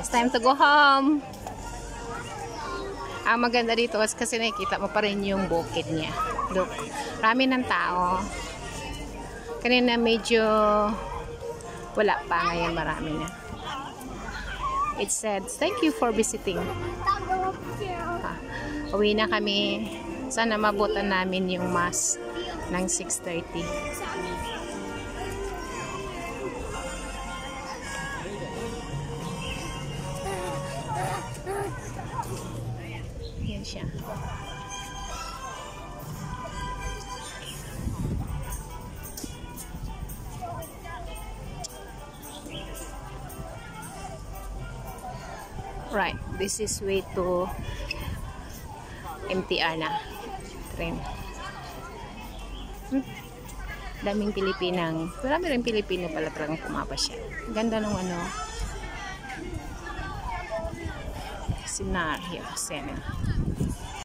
It's time to go home. Ang maganda dito kasi nakikita mo pa rin yung bukid niya. Look, marami ng tao. Kanina medyo wala pa, ngayon marami na. It said, thank you for visiting. Uwi na kami. Sana mabutan namin yung mass ng 6:30. Yan siya. Right, this is way to MTR na train. Daming Pilipinang, marami rin Pilipino pala talagang pumapasya. Ganda ng ano, scenario, scene.